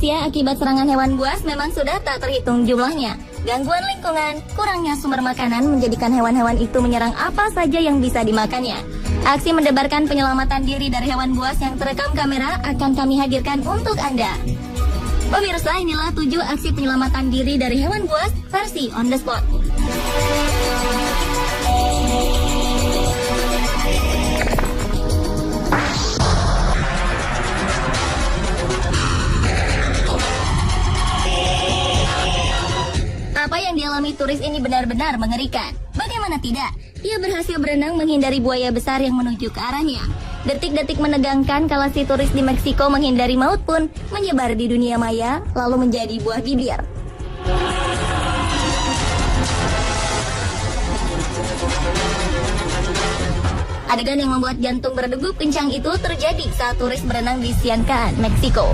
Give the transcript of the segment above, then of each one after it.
manusia akibat serangan hewan buas memang sudah tak terhitung jumlahnya. Gangguan lingkungan, kurangnya sumber makanan menjadikan hewan-hewan itu menyerang apa saja yang bisa dimakannya. Aksi mendebarkan penyelamatan diri dari hewan buas yang terekam kamera akan kami hadirkan untuk Anda. Pemirsa, inilah 7 aksi penyelamatan diri dari hewan buas versi on the spot. Apa yang dialami turis ini benar-benar mengerikan. Bagaimana tidak? Ia berhasil berenang menghindari buaya besar yang menuju ke arahnya. Detik-detik menegangkan kala si turis di Meksiko menghindari maut pun menyebar di dunia maya lalu menjadi buah bibir. Adegan yang membuat jantung berdegup kencang itu terjadi saat turis berenang di Ciancán, Meksiko.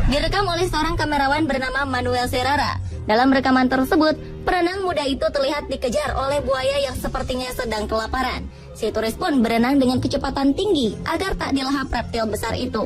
Direkam oleh seorang kamerawan bernama Manuel Serrara. Dalam rekaman tersebut, perenang muda itu terlihat dikejar oleh buaya yang sepertinya sedang kelaparan. Si turis pun berenang dengan kecepatan tinggi agar tak dilahap reptil besar itu.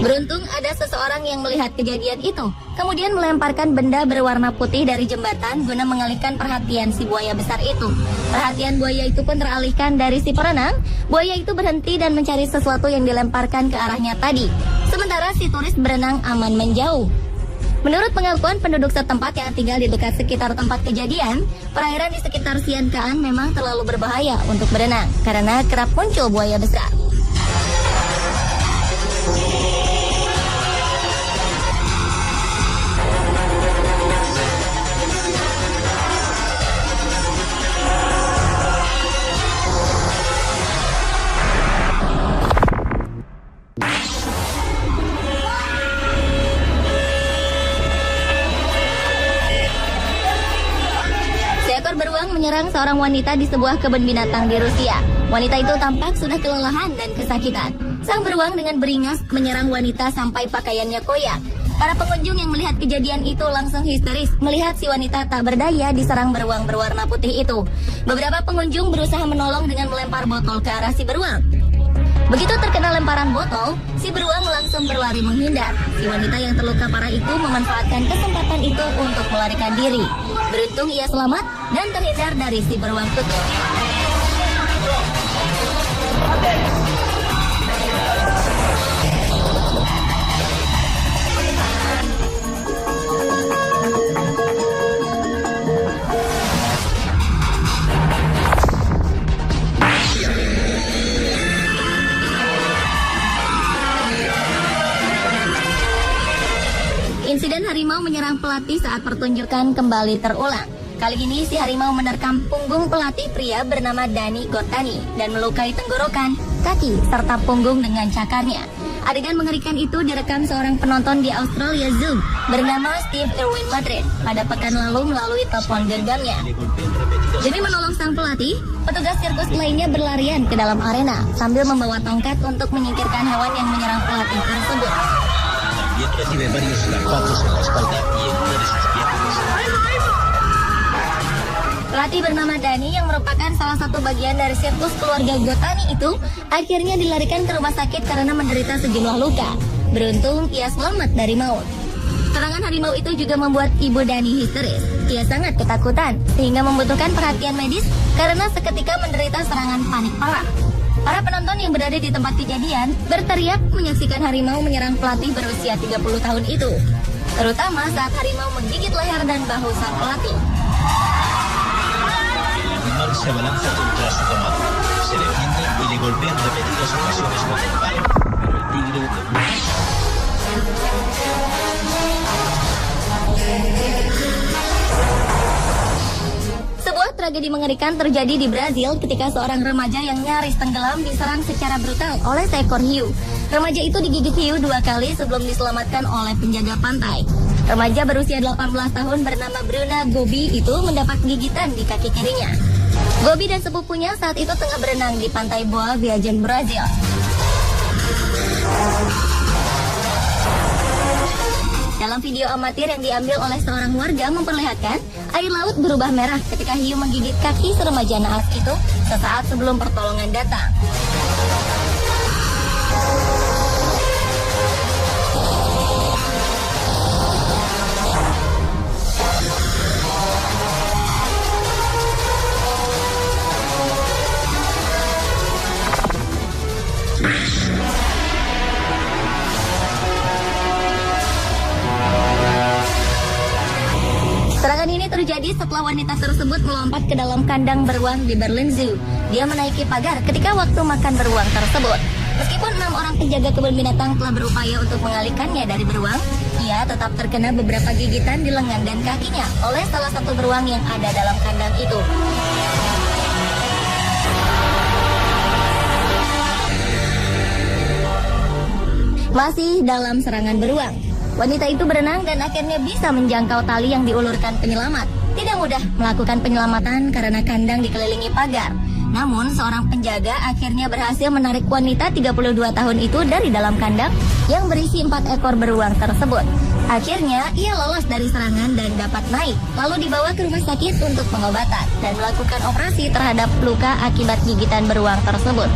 Beruntung ada seseorang yang melihat kejadian itu, kemudian melemparkan benda berwarna putih dari jembatan guna mengalihkan perhatian si buaya besar itu. Perhatian buaya itu pun teralihkan dari si perenang. Buaya itu berhenti dan mencari sesuatu yang dilemparkan ke arahnya tadi. Sementara si turis berenang aman menjauh. Menurut pengakuan penduduk setempat yang tinggal di dekat sekitar tempat kejadian, perairan di sekitar Ciancán memang terlalu berbahaya untuk berenang karena kerap muncul buaya besar. Beruang menyerang seorang wanita di sebuah kebun binatang di Rusia. Wanita itu tampak sudah kelelahan dan kesakitan. Sang beruang dengan beringas menyerang wanita sampai pakaiannya koyak. Para pengunjung yang melihat kejadian itu langsung histeris melihat si wanita tak berdaya diserang beruang berwarna putih itu. Beberapa pengunjung berusaha menolong dengan melempar botol ke arah si beruang. Begitu terkena lemparan botol, si beruang langsung berlari menghindar. Si wanita yang terluka parah itu memanfaatkan kesempatan itu untuk melarikan diri. Beruntung ia selamat dan terhindar dari si beruang itu. Insiden harimau menyerang pelatih saat pertunjukan kembali terulang. Kali ini si harimau menerkam punggung pelatih pria bernama Dani Gotani dan melukai tenggorokan, kaki, serta punggung dengan cakarnya. Adegan mengerikan itu direkam seorang penonton di Australia Zoo bernama Steve Irwin Madrid pada pekan lalu melalui telepon genggamnya. Demi menolong sang pelatih, petugas sirkus lainnya berlarian ke dalam arena sambil membawa tongkat untuk menyingkirkan hewan yang menyerang pelatih tersebut. Recibe varios garrotazos en la espalda y en una de sus piernas. Pelatih bernama Dani yang merupakan salah satu bagian dari sirkus keluarga Gotani itu akhirnya dilarikan ke rumah sakit karena menderita sejumlah luka. Beruntung ia selamat dari maut. Serangan harimau itu juga membuat ibu Dani histeris. Ia sangat ketakutan sehingga membutuhkan perhatian medis karena seketika menderita serangan panik parah. Para penonton yang berada di tempat kejadian berteriak menyaksikan harimau menyerang pelatih berusia 30 tahun itu, terutama saat harimau menggigit leher dan bahu sang pelatih. El animal se abalanza contra su domado, se defiende y le golpea en repetidas ocasiones con el palo, pero el tigre Sebuah tragedi mengerikan terjadi di Brazil ketika seorang remaja yang nyaris tenggelam diserang secara brutal oleh seekor hiu. Remaja itu digigit hiu 2 kali sebelum diselamatkan oleh penjaga pantai. Remaja berusia 18 tahun bernama Bruna Gobi itu mendapat gigitan di kaki kirinya. Gobi dan sepupunya saat itu tengah berenang di pantai Boa Viagem, Brazil. Dalam video amatir yang diambil oleh seorang warga memperlihatkan Air laut berubah merah ketika hiu menggigit kaki si remaja naas itu sesaat sebelum pertolongan datang. Serangan ini terjadi setelah wanita tersebut melompat ke dalam kandang beruang di Berlin Zoo. Dia menaiki pagar ketika waktu makan beruang tersebut. Meskipun 6 orang penjaga kebun binatang telah berupaya untuk mengalihkannya dari beruang, ia tetap terkena beberapa gigitan di lengan dan kakinya oleh salah satu beruang yang ada dalam kandang itu. Masih dalam serangan beruang, wanita itu berenang dan akhirnya bisa menjangkau tali yang diulurkan penyelamat. Tidak mudah melakukan penyelamatan karena kandang dikelilingi pagar. Namun, seorang penjaga akhirnya berhasil menarik wanita 32 tahun itu dari dalam kandang yang berisi 4 ekor beruang tersebut. Akhirnya, ia lolos dari serangan dan dapat naik, lalu dibawa ke rumah sakit untuk pengobatan dan melakukan operasi terhadap luka akibat gigitan beruang tersebut.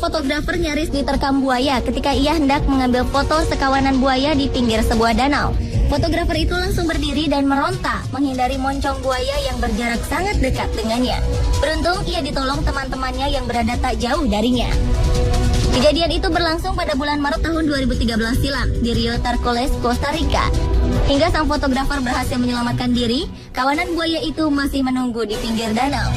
Fotografer nyaris diterkam buaya ketika ia hendak mengambil foto sekawanan buaya di pinggir sebuah danau. Fotografer itu langsung berdiri dan meronta menghindari moncong buaya yang berjarak sangat dekat dengannya. Beruntung ia ditolong teman-temannya yang berada tak jauh darinya. Kejadian itu berlangsung pada bulan Maret tahun 2013 silam di Rio Tarcoles, Costa Rica. Hingga sang fotografer berhasil menyelamatkan diri, kawanan buaya itu masih menunggu di pinggir danau.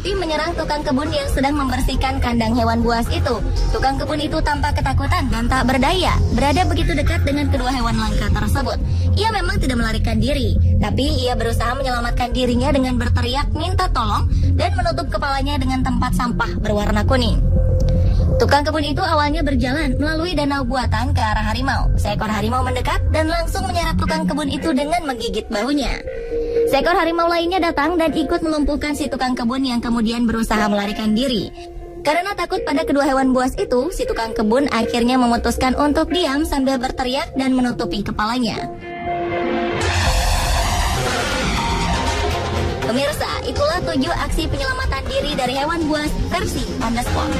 Menyerang tukang kebun yang sedang membersihkan kandang hewan buas itu. Tukang kebun itu tampak ketakutan dan tak berdaya, berada begitu dekat dengan kedua hewan langka tersebut. Ia memang tidak melarikan diri, tapi ia berusaha menyelamatkan dirinya dengan berteriak minta tolong dan menutup kepalanya dengan tempat sampah berwarna kuning. Tukang kebun itu awalnya berjalan melalui danau buatan ke arah harimau. Seekor harimau mendekat dan langsung menyerap tukang kebun itu dengan menggigit bahunya. Seekor harimau lainnya datang dan ikut melumpuhkan si tukang kebun yang kemudian berusaha melarikan diri. Karena takut pada kedua hewan buas itu, si tukang kebun akhirnya memutuskan untuk diam sambil berteriak dan menutupi kepalanya. Pemirsa, itulah 7 aksi penyelamatan diri dari hewan buas versi on the spot.